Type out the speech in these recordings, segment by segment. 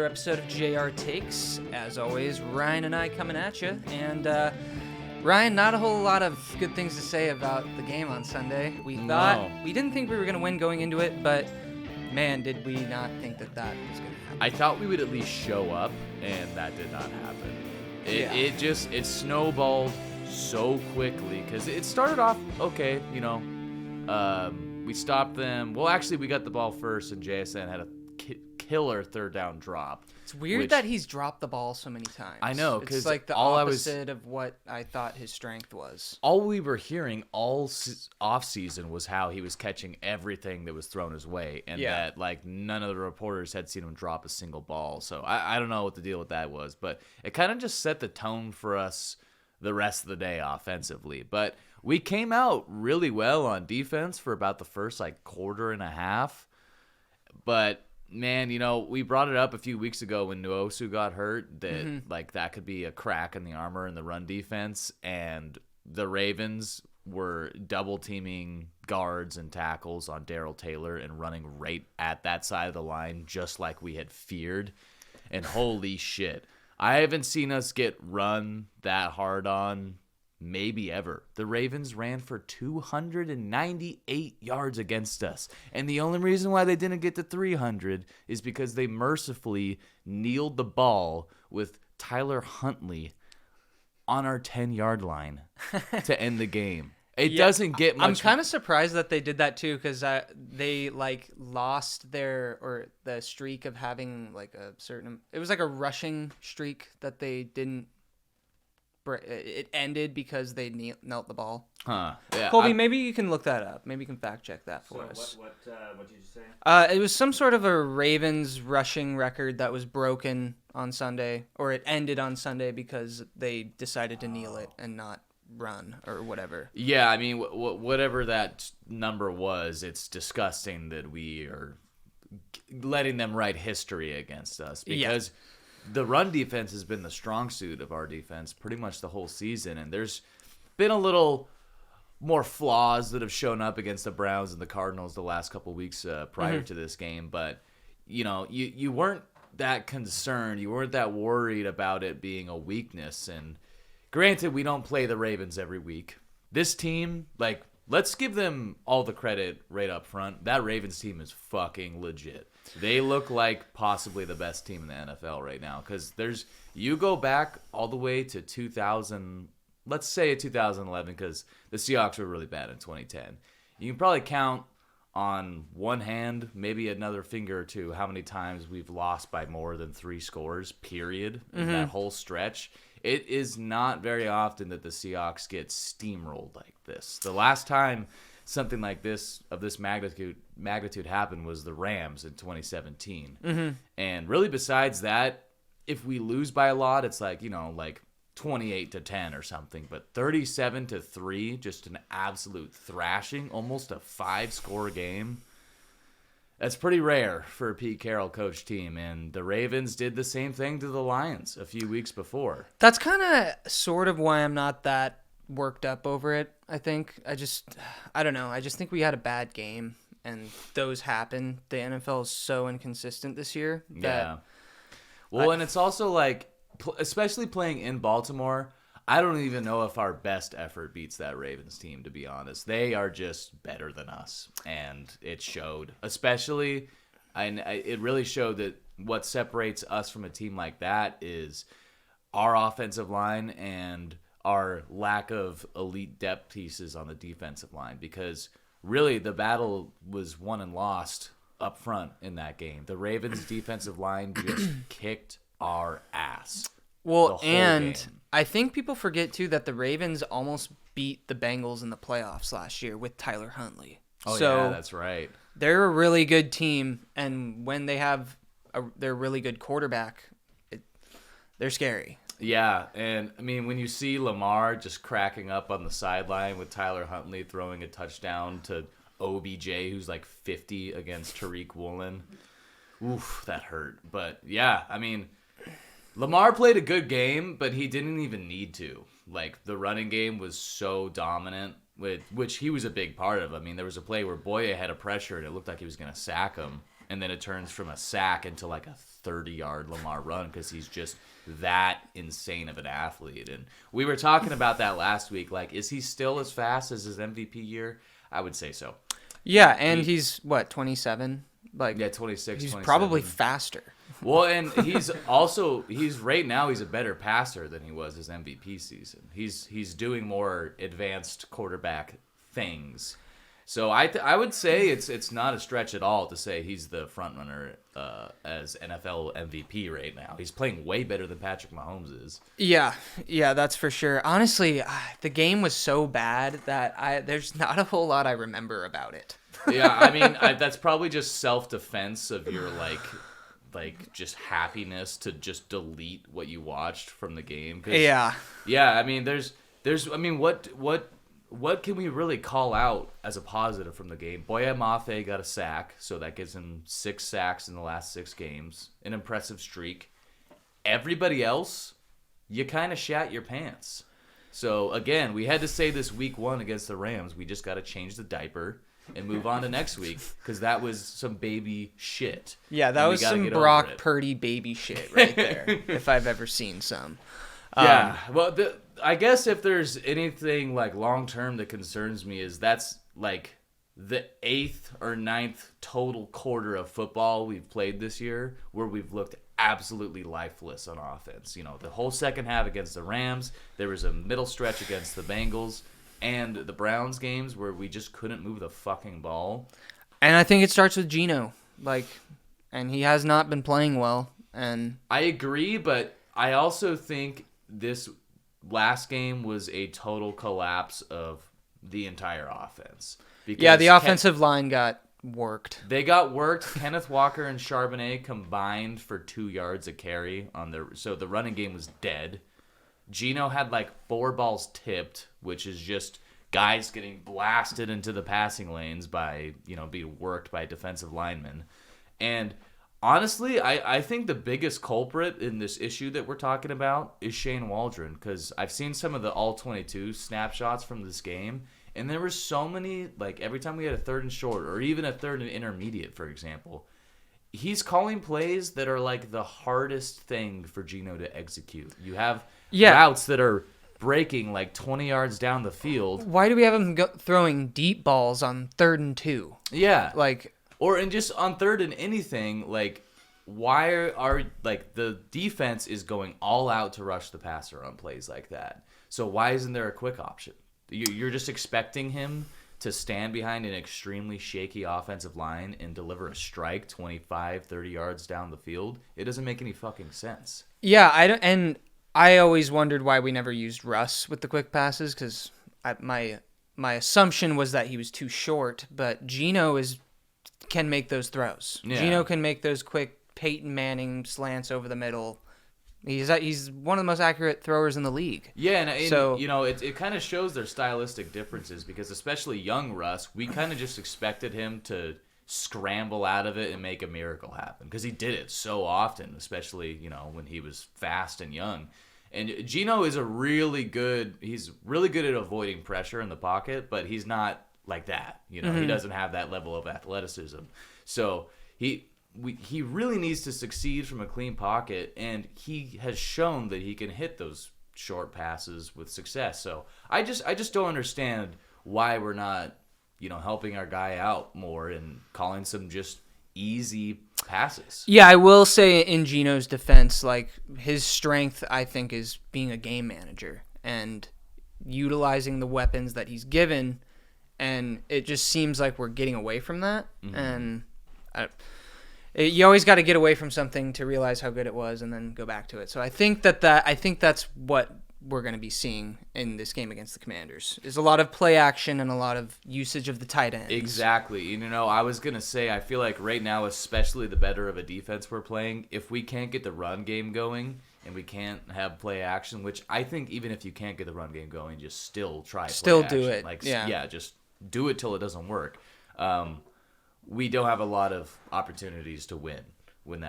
episode of JR Takes. As always, Ryan and I coming at you. And Ryan, not a whole lot of good things to say about the game on Sunday. We didn't think we were going to win going into it, but man, did we not think that was going to happen. I thought we would at least show up, and that did not happen. It snowballed so quickly because it started off okay, we stopped them. Well, actually, we got the ball first, and JSN had a killer third down drop. It's weird that he's dropped the ball so many times. I know, because it's like the opposite of what I thought his strength was. All we were hearing all off season was how he was catching everything that was thrown his way, and that none of the reporters had seen him drop a single ball. So I don't know what the deal with that was, but it kind of just set the tone for us the rest of the day offensively. But we came out really well on defense for about the first quarter and a half. But man, we brought it up a few weeks ago when Nwosu got hurt that that could be a crack in the armor in the run defense, and the Ravens were double teaming guards and tackles on Darrell Taylor and running right at that side of the line just like we had feared. And holy shit, I haven't seen us get run that hard on maybe ever. The Ravens ran for 298 yards against us. And the only reason why they didn't get to 300 is because they mercifully kneeled the ball with Tyler Huntley on our 10-yard line to end the game. It doesn't get much. I'm kind of surprised that they did that too, because they lost the streak of having a certain. It was a rushing streak that they didn't. It ended because they knelt the ball. Huh. Yeah. Colby, maybe you can look that up. Maybe you can fact check that for us. What did you say? It was some sort of a Ravens rushing record that was broken on Sunday, or it ended on Sunday because they decided to kneel it and not run or whatever. Yeah, I mean, whatever that number was, it's disgusting that we are letting them write history against us because the run defense has been the strong suit of our defense pretty much the whole season, and there's been a little more flaws that have shown up against the Browns and the Cardinals the last couple weeks prior to this game, but you weren't that concerned, you weren't that worried about it being a weakness. And granted, we don't play the Ravens every week. This team, let's give them all the credit right up front. That Ravens team is fucking legit. They look like possibly the best team in the NFL right now, because you go back all the way to 2000, let's say 2011, because the Seahawks were really bad in 2010. You can probably count on one hand, maybe another finger or two, how many times we've lost by more than 3 scores, period, in that whole stretch. It is not very often that the Seahawks get steamrolled like this. The last time something like this, of this magnitude happened, was the Rams in 2017. And really, besides that, if we lose by a lot, it's 28-10 or something. But 37-3, just an absolute thrashing, almost a 5-score game. That's pretty rare for a Pete Carroll coach team, and the Ravens did the same thing to the Lions a few weeks before. That's kind of sort of why I'm not that worked up over it, I think. I don't know. I just think we had a bad game, and those happen. The NFL is so inconsistent this year. And it's also especially playing in Baltimore, I don't even know if our best effort beats that Ravens team, to be honest. They are just better than us, and it showed. Especially, it really showed that what separates us from a team like that is our offensive line and our lack of elite depth pieces on the defensive line, because really the battle was won and lost up front in that game. The Ravens' defensive line just kicked our ass. Well, and game. I think people forget, too, that the Ravens almost beat the Bengals in the playoffs last year with Tyler Huntley. Oh, yeah, that's right. They're a really good team, and when they have their really good quarterback, they're scary. Yeah, and, I mean, when you see Lamar just cracking up on the sideline with Tyler Huntley throwing a touchdown to OBJ, who's 50 against Tariq Woolen, oof, that hurt. But, yeah, I mean, Lamar played a good game, but he didn't even need to. The running game was so dominant, which he was a big part of. I mean, there was a play where Boye had a pressure, and it looked like he was going to sack him, and then it turns from a sack into a 30-yard Lamar run because he's just that insane of an athlete. And we were talking about that last week. Like, is he still as fast as his MVP year? I would say so. Yeah, and he's, 27? Like, yeah, 26, He's 27. probably faster. Well, and he's right now he's a better passer than he was his MVP season. He's doing more advanced quarterback things. So I would say it's not a stretch at all to say he's the front runner as NFL MVP right now. He's playing way better than Patrick Mahomes is. Yeah, that's for sure. Honestly, the game was so bad that there's not a whole lot I remember about it. Yeah, I mean that's probably just self-defense of your like just happiness to just delete what you watched from the game. Yeah. I mean there's I mean what can we really call out as a positive from the game? Boya Mafe got a sack, so that gives him 6 sacks in the last 6 games. An impressive streak. Everybody else, you kind of shat your pants. So, again, we had to say this week 1 against the Rams, we just got to change the diaper and move on to next week because that was some baby shit. Yeah, that was some Brock Purdy baby shit right there, if I've ever seen some. Yeah, well, I guess if there's anything like long term that concerns me is that's like the 8th or 9th total quarter of football we've played this year where we've looked absolutely lifeless on offense. You know, the whole second half against the Rams, there was a middle stretch against the Bengals and the Browns games where we just couldn't move the fucking ball. And I think it starts with Geno, and he has not been playing well. And I agree, but I also think this last game was a total collapse of the entire offense. Yeah, the offensive line got worked. They got worked. Kenneth Walker and Charbonnet combined for 2 yards a carry so the running game was dead. Geno had 4 balls tipped, which is just guys getting blasted into the passing lanes by, being worked by defensive linemen. And honestly, I think the biggest culprit in this issue that we're talking about is Shane Waldron, because I've seen some of the all-22 snapshots from this game, and there were so many, every time we had a 3rd and short, or even a 3rd and intermediate, for example, he's calling plays that are the hardest thing for Geno to execute. You have routes that are breaking 20 yards down the field. Why do we have him throwing deep balls on 3rd and 2? Yeah. And just on 3rd and anything, why are the defense is going all out to rush the passer on plays like that? So why isn't there a quick option? You're just expecting him to stand behind an extremely shaky offensive line and deliver a strike 25, 30 yards down the field? It doesn't make any fucking sense. Yeah, I always wondered why we never used Russ with the quick passes because my assumption was that he was too short, but Geno can make those throws. Yeah. Geno can make those quick Peyton Manning slants over the middle. He's one of the most accurate throwers in the league. Yeah, and it kind of shows their stylistic differences because especially young Russ, we kind of just expected him to scramble out of it and make a miracle happen because he did it so often, especially when he was fast and young. And Geno is he's really good at avoiding pressure in the pocket, but he's not like that. He doesn't have that level of athleticism. So he really needs to succeed from a clean pocket, and he has shown that he can hit those short passes with success. So I just don't understand why we're not, helping our guy out more and calling some just easy passes. Yeah, I will say in Geno's defense, his strength, I think, is being a game manager and utilizing the weapons that he's given, and it just seems like we're getting away from that. Mm-hmm. And you always got to get away from something to realize how good it was and then go back to it. So I think that's what we're going to be seeing in this game against the Commanders is a lot of play action and a lot of usage of the tight ends. Exactly. I was going to say, I feel like right now, especially the better of a defense we're playing, if we can't get the run game going and we can't have play action, which I think even if you can't get the run game going, just still try still play do action. it. Just do it till it doesn't work. We don't have a lot of opportunities to win when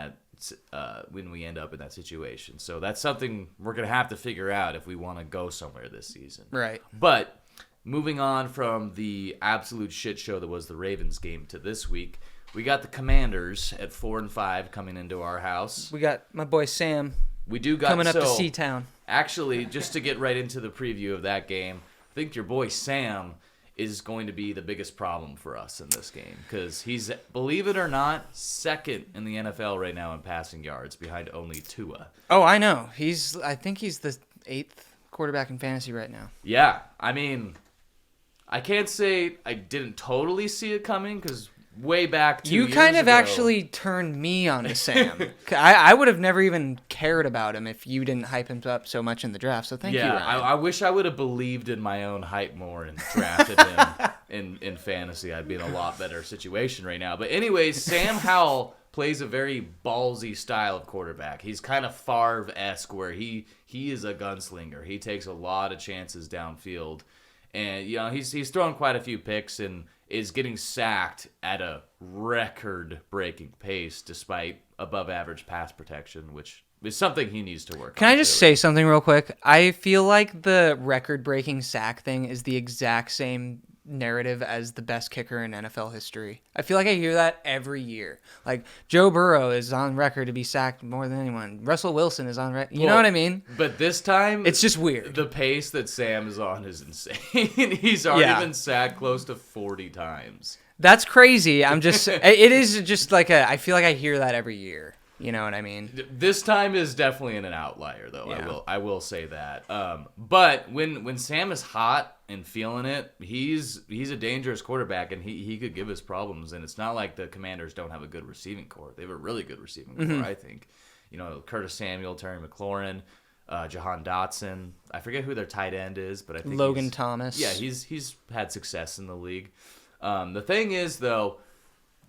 we end up in that situation. So that's something we're going to have to figure out if we want to go somewhere this season. Right. But moving on from the absolute shit show that was the Ravens game to this week, we got the Commanders at 4-5 coming into our house. We got my boy Sam. We do got coming up to C-Town. Actually, just to get right into the preview of that game, I think your boy Sam is going to be the biggest problem for us in this game because he's, believe it or not, second in the NFL right now in passing yards behind only Tua. Oh, I know. I think he's the 8th quarterback in fantasy right now. Yeah, I mean, I can't say I didn't totally see it coming because way back 2 years You kind of ago, actually turned me on to Sam. I would have never even cared about him if you didn't hype him up so much in the draft. So thank you, Ryan. I wish I would have believed in my own hype more and drafted him in fantasy. I'd be in a lot better situation right now. But anyways, Sam Howell plays a very ballsy style of quarterback. He's kind of Favre-esque where he is a gunslinger. He takes a lot of chances downfield. And, he's thrown quite a few picks and is getting sacked at a record-breaking pace despite above-average pass protection, which is something he needs to work on. Can I just say something real quick? I feel like the record-breaking sack thing is the exact same narrative as the best kicker in NFL history. I feel like I hear that every year. Like, Joe Burrow is on record to be sacked more than anyone. Russell Wilson is on record. You know what I mean? But this time, it's just weird. The pace that Sam is on is insane. He's already been sacked close to 40 times. That's crazy. It is just like I feel like I hear that every year. You know what I mean? This time is definitely an outlier, though. Yeah. I will say that. But when Sam is hot and feeling it, he's a dangerous quarterback, and he could give us problems. And it's not like the Commanders don't have a good receiving core. They have a really good receiving core, I think. Curtis Samuel, Terry McLaurin, Jahan Dotson. I forget who their tight end is, but I think Logan Thomas. Yeah, he's had success in the league. The thing is, though,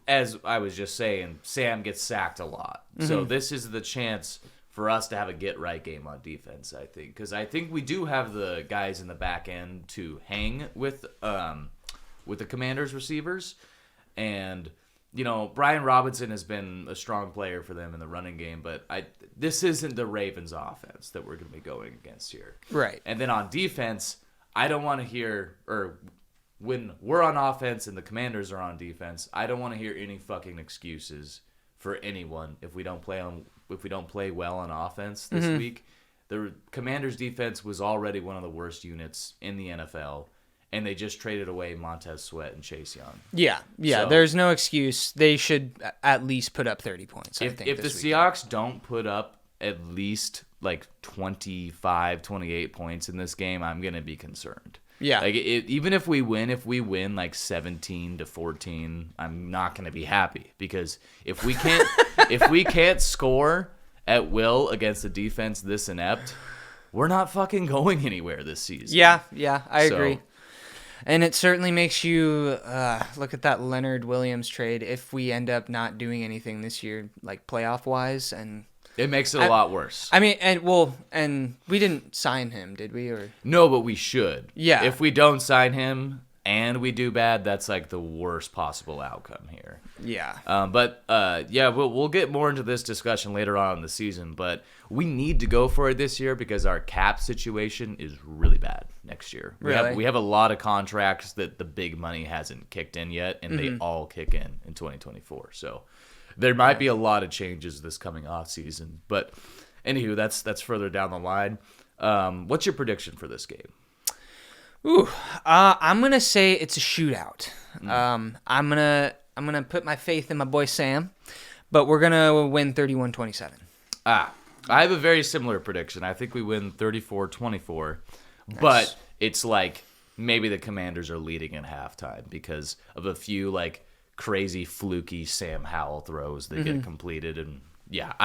as I was just saying, Sam gets sacked a lot. Mm-hmm. So this is the chance for us to have a get-right game on defense, I think. Because I think we do have the guys in the back end to hang with the Commanders' receivers. And, Brian Robinson has been a strong player for them in the running game. But this isn't the Ravens' offense that we're going to be going against here. Right. And then on defense, I don't want to hear... When we're on offense and the Commanders are on defense, I don't want to hear any fucking excuses for anyone if we don't play well on offense this week. The Commanders' defense was already one of the worst units in the NFL, and they just traded away Montez Sweat and Chase Young. Yeah. So, there's no excuse. They should at least put up 30 points, if the Seahawks don't put up at least like 25, 28 points in this game, I'm going to be concerned. Yeah. Even if we win like 17-14, I'm not going to be happy because if we can't score at will against a defense this inept, we're not fucking going anywhere this season. Yeah, I agree. And it certainly makes you look at that Leonard Williams trade if we end up not doing anything this year, like playoff wise, and it makes it a lot worse. I mean, and we didn't sign him, did we? Or no, but we should. Yeah. If we don't sign him and we do bad, that's like the worst possible outcome here. Yeah. We'll get more into this discussion later on in the season, but we need to go for it this year because our cap situation is really bad next year. We have a lot of contracts that the big money hasn't kicked in yet, and they all kick in 2024. So there might be a lot of changes this coming off season, but anywho, that's further down the line. What's your prediction for this game? I'm gonna say it's a shootout. I'm gonna put my faith in my boy Sam, but we're gonna win 31-27. I have a very similar prediction. I think we win 34-24, but it's like maybe the Commanders are leading in halftime because of a few like crazy fluky Sam Howell throws that get completed, and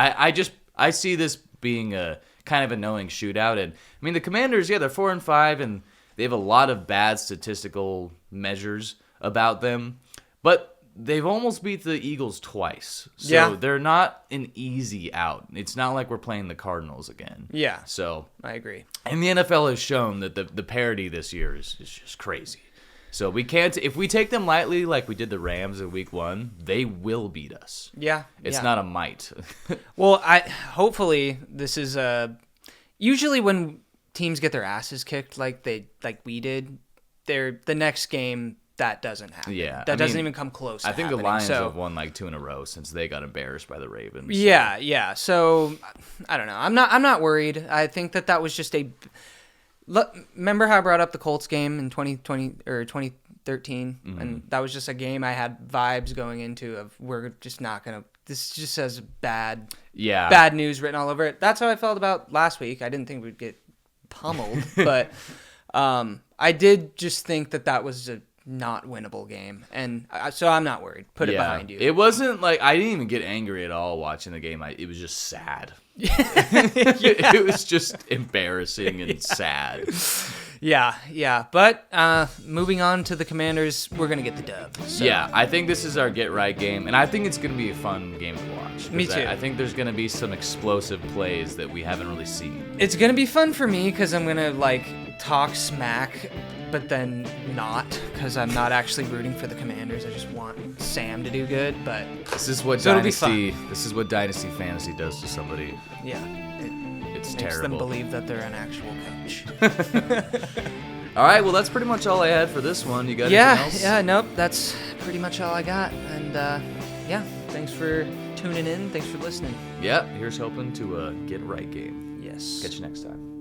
I see this being a kind of a knowing shootout. And I mean the Commanders, they're 4-5 and they have a lot of bad statistical measures about them, but they've almost beat the Eagles twice. So they're not an easy out. It's not like we're playing the Cardinals again. Yeah. So I agree. And the NFL has shown that the parity this year is just crazy. So we can't, if we take them lightly like we did the Rams in week 1, they will beat us. Yeah. It's not a might. Well, hopefully this is usually when teams get their asses kicked like we did, the next game that doesn't happen. Yeah, that doesn't even come close to I think happening. the Lions so, have won like 2 in a row since they got embarrassed by the Ravens. Yeah. So I don't know. I'm not worried. I think that was just a. Remember how I brought up the Colts game in 2020 or 2013, and that was just a game I had vibes going into of we're just not gonna. This just has bad news written all over it. That's how I felt about last week. I didn't think we'd get pummeled, but I did just think that was a not winnable game, and so I'm not worried. Put it behind you. It wasn't like I didn't even get angry at all watching the game. It was just sad. It was just embarrassing and sad. Yeah. But moving on to the Commanders, we're gonna get the dub. So. Yeah, I think this is our get right game, and I think it's gonna be a fun game to watch. Me too. I think there's gonna be some explosive plays that we haven't really seen. It's gonna be fun for me because I'm gonna talk smack, but then not because I'm not actually rooting for the Commanders. I just want Sam to do good. But this is what Dynasty Fantasy does to somebody. Yeah, it's makes terrible. them believe that they're an actual coach. All right, well that's pretty much all I had for this one. You got anything else? Yeah, nope. That's pretty much all I got. And thanks for tuning in. Thanks for listening. Yeah, here's hoping to get right game. Yes. Catch you next time.